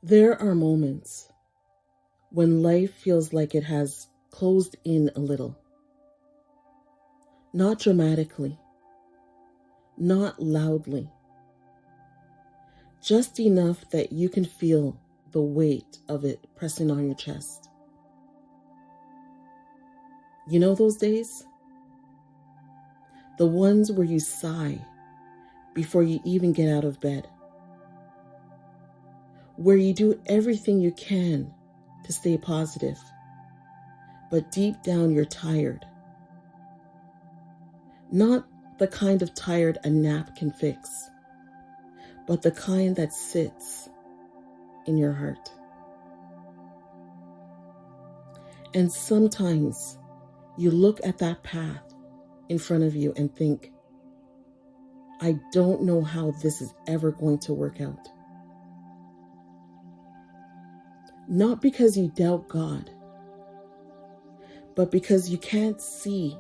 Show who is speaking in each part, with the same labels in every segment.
Speaker 1: There are moments when life feels like it has closed in a little. Not dramatically, not loudly, just enough that you can feel the weight of it pressing on your chest. You know those days? The ones where you sigh before you even get out of bed. Where you do everything you can to stay positive, but deep down you're tired. Not the kind of tired a nap can fix, but the kind that sits in your heart. And sometimes you look at that path in front of you and think, I don't know how this is ever going to work out. Not because you doubt God, but because you can't see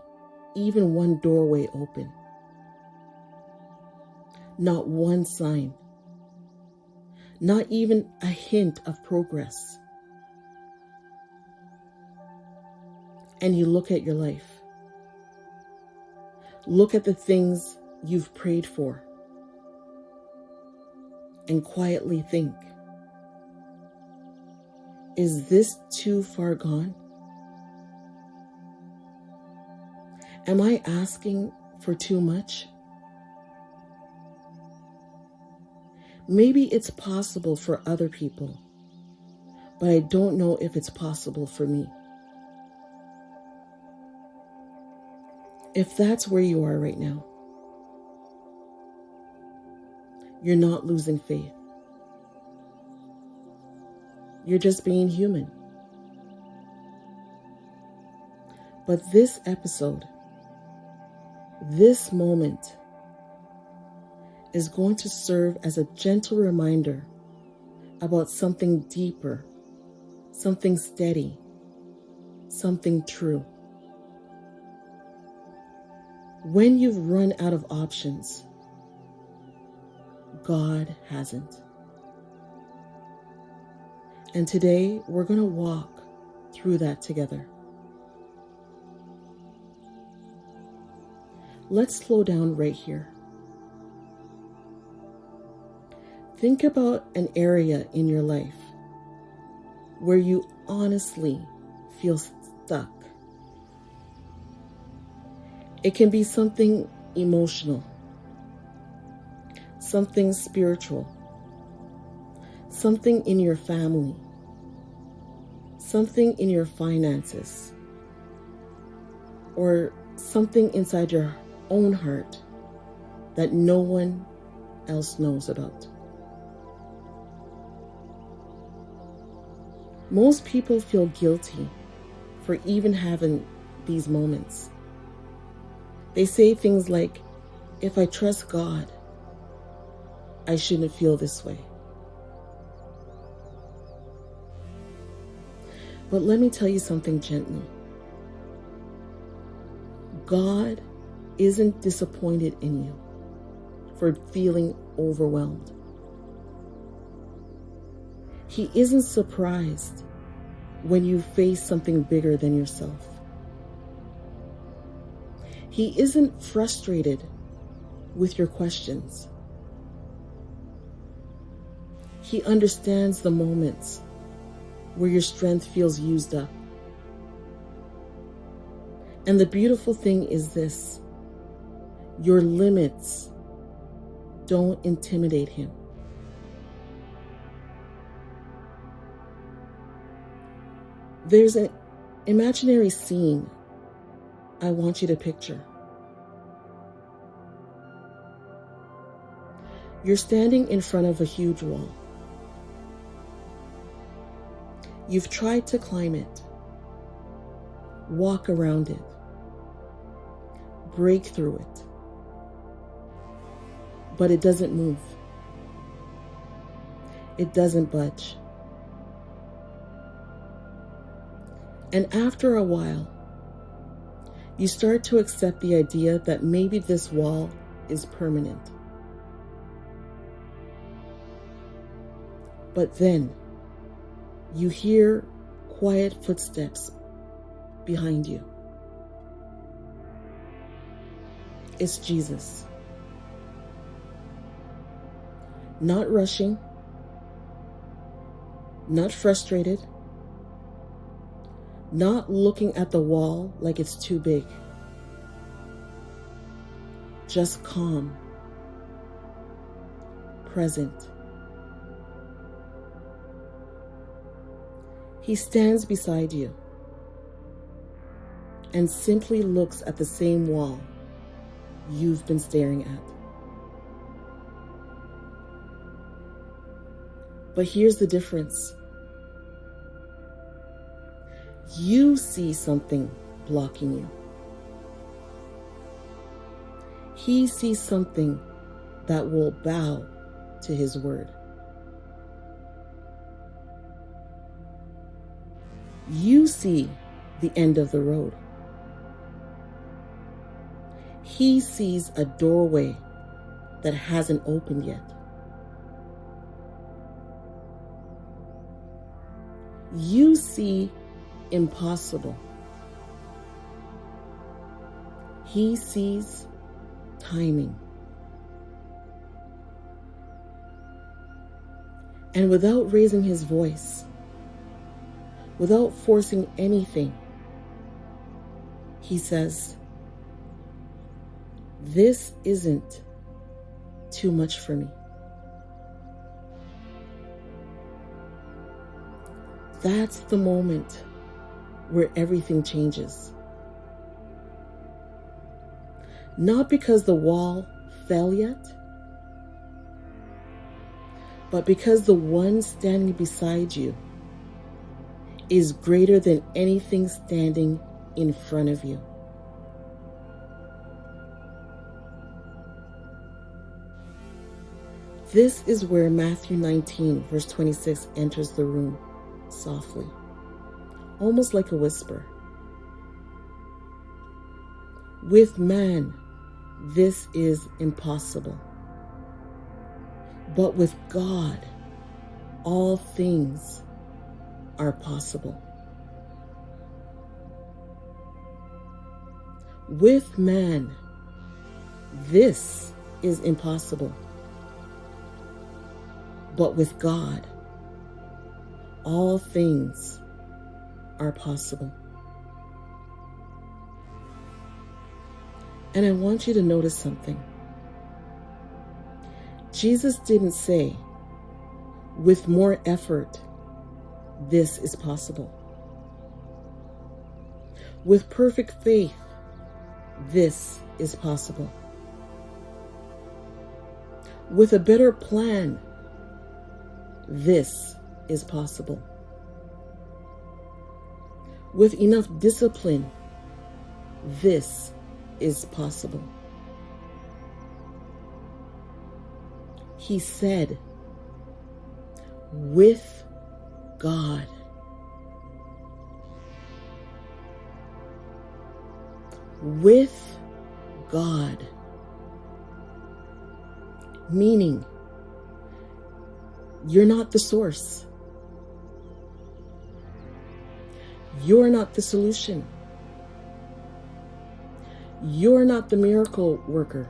Speaker 1: even one doorway open. Not one sign. Not even a hint of progress. And you look at your life. Look at the things you've prayed for and quietly think, is this too far gone? Am I asking for too much? Maybe it's possible for other people, but I don't know if it's possible for me. If that's where you are right now, you're not losing faith. You're just being human. But this episode, this moment, is going to serve as a gentle reminder about something deeper, something steady, something true. When you've run out of options, God hasn't. And today, we're going to walk through that together. Let's slow down right here. Think about an area in your life where you honestly feel stuck. It can be something emotional, something spiritual, something in your family, something in your finances, or something inside your own heart that no one else knows about. Most people feel guilty for even having these moments. They say things like, if I trust God, I shouldn't feel this way. But let me tell you something gently. God isn't disappointed in you for feeling overwhelmed. He isn't surprised when you face something bigger than yourself. He isn't frustrated with your questions. He understands the moments where your strength feels used up. And the beautiful thing is this: your limits don't intimidate him. There's an imaginary scene I want you to picture. You're standing in front of a huge wall. You've tried to climb it, walk around it, break through it, but it doesn't move. It doesn't budge. And after a while, you start to accept the idea that maybe this wall is permanent. But then you hear quiet footsteps behind you. It's Jesus. Not rushing, not frustrated, not looking at the wall like it's too big. Just calm, present. He stands beside you and simply looks at the same wall you've been staring at. But here's the difference. You see something blocking you. He sees something that will bow to his word. You see the end of the road. He sees a doorway that hasn't opened yet. You see impossible. He sees timing. And without raising his voice, without forcing anything, he says, "This isn't too much for me." That's the moment where everything changes. Not because the wall fell yet, but because the one standing beside you is greater than anything standing in front of you. This is where Matthew 19, verse 26 enters the room softly, almost like a whisper. With man, this is impossible. But with God, all things are possible. With man, this is impossible. But with God, all things are possible. And I want you to notice something. Jesus didn't say, with more effort, this is possible. With perfect faith, this is possible. With a better plan, this is possible. With enough discipline, this is possible. He said, with God. With God. Meaning, you're not the source. You're not the solution. You're not the miracle worker.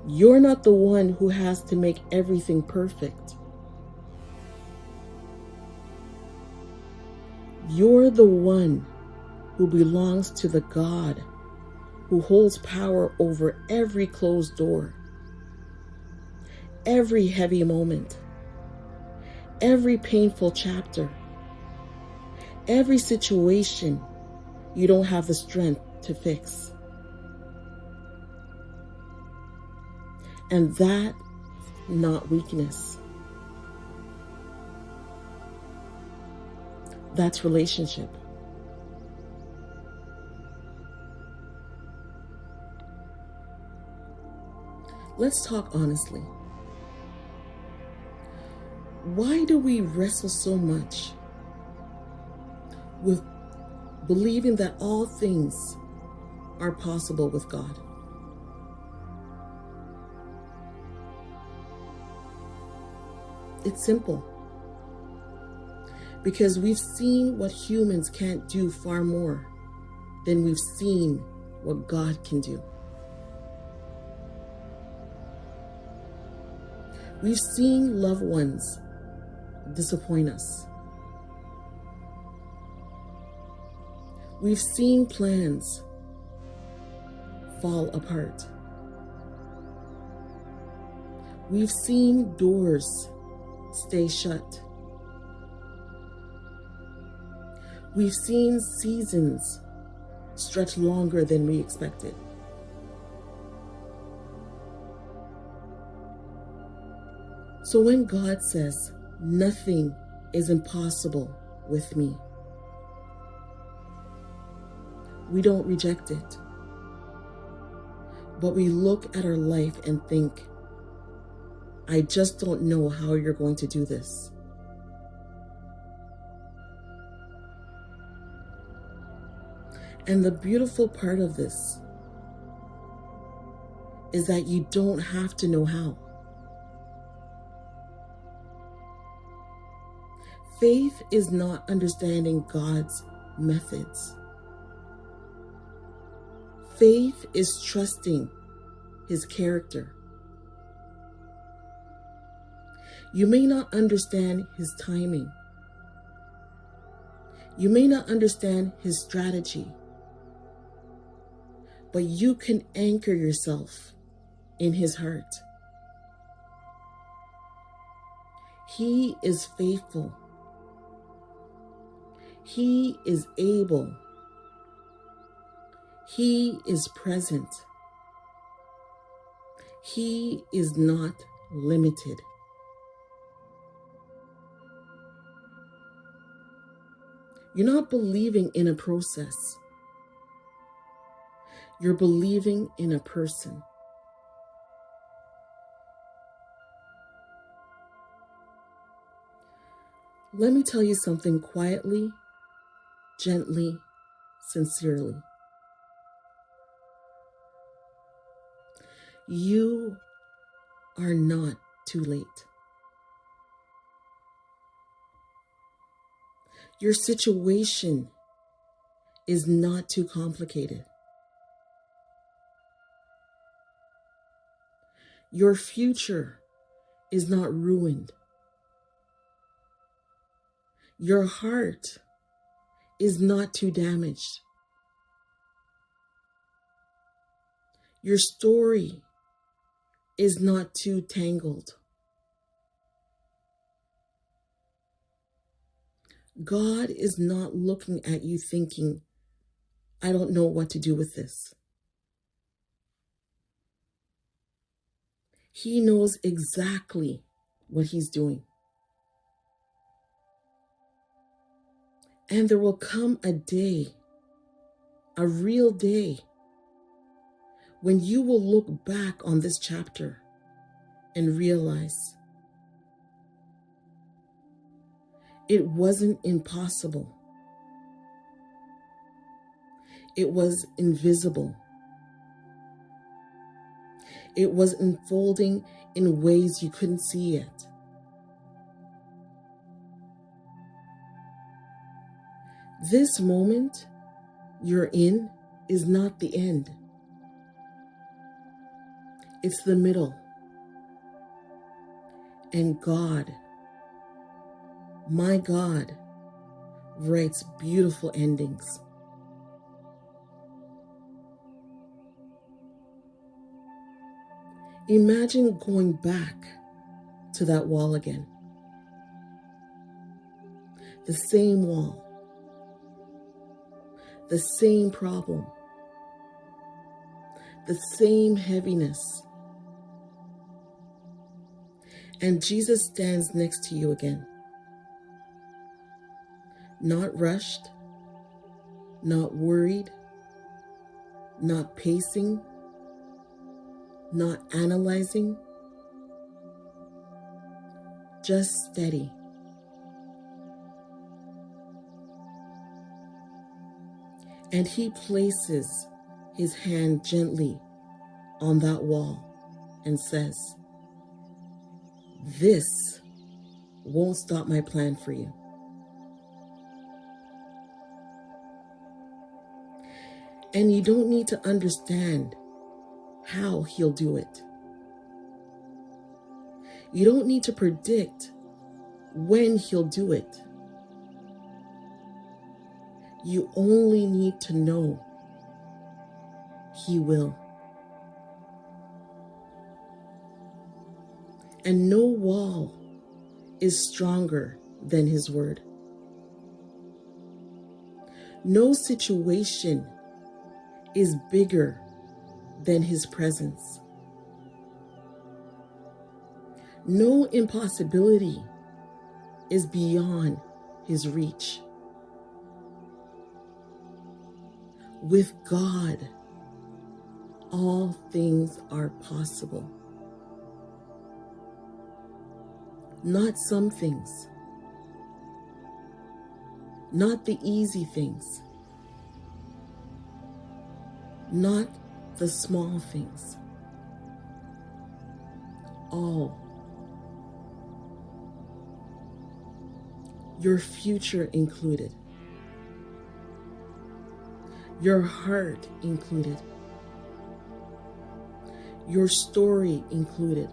Speaker 1: You're not the one who has to make everything perfect. You're the one who belongs to the God who holds power over every closed door, every heavy moment, every painful chapter, every situation you don't have the strength to fix. And that's not weakness. That's relationship. Let's talk honestly. Why do we wrestle so much with believing that all things are possible with God? It's simple. Because we've seen what humans can't do far more than we've seen what God can do. We've seen loved ones disappoint us. We've seen plans fall apart. We've seen doors stay shut. We've seen seasons stretch longer than we expected. So when God says, nothing is impossible with me, we don't reject it, but we look at our life and think, I just don't know how you're going to do this. And the beautiful part of this is that you don't have to know how. Faith is not understanding God's methods. Faith is trusting His character. You may not understand His timing. You may not understand His strategy. But you can anchor yourself in His heart. He is faithful. He is able. He is present. He is not limited. You're not believing in a process. You're believing in a person. Let me tell you something quietly, gently, sincerely. You are not too late. Your situation is not too complicated. Your future is not ruined. Your heart is not too damaged. Your story is not too tangled. God is not looking at you thinking, I don't know what to do with this. He knows exactly what He's doing. And there will come a day, a real day, when you will look back on this chapter and realize it wasn't impossible. It was invisible. It was unfolding in ways you couldn't see yet. This moment you're in is not the end. It's the middle. And God, my God, writes beautiful endings. Imagine going back to that wall again. The same wall. The same problem. The same heaviness. And Jesus stands next to you again. Not rushed, not worried, not pacing, not analyzing, just steady. And He places His hand gently on that wall and says, this won't stop my plan for you. And you don't need to understand how he'll do it. You don't need to predict when he'll do it. You only need to know he will. And no wall is stronger than his word. No situation is bigger than his presence. No impossibility is beyond his reach. With God, all things are possible. Not some things, not the easy things, not the small things, all. Your future included, your heart included, your story included.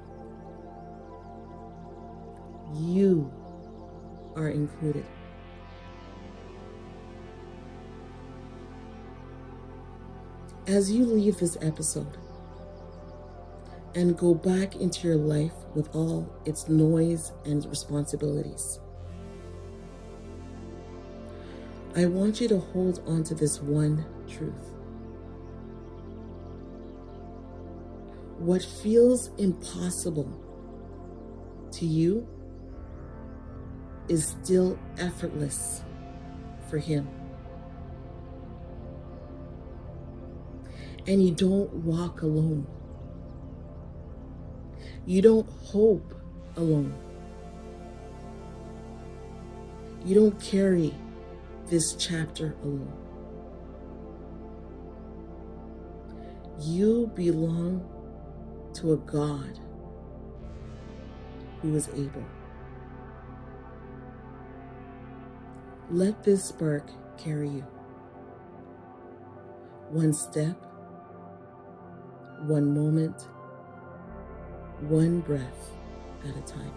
Speaker 1: You are included. As you leave this episode and go back into your life with all its noise and responsibilities, I want you to hold on to this one truth. What feels impossible to you is still effortless for him. And you don't walk alone. You don't hope alone. You don't carry this chapter alone. You belong to a God who is able. Let this spark carry you. One step, one moment, one breath at a time.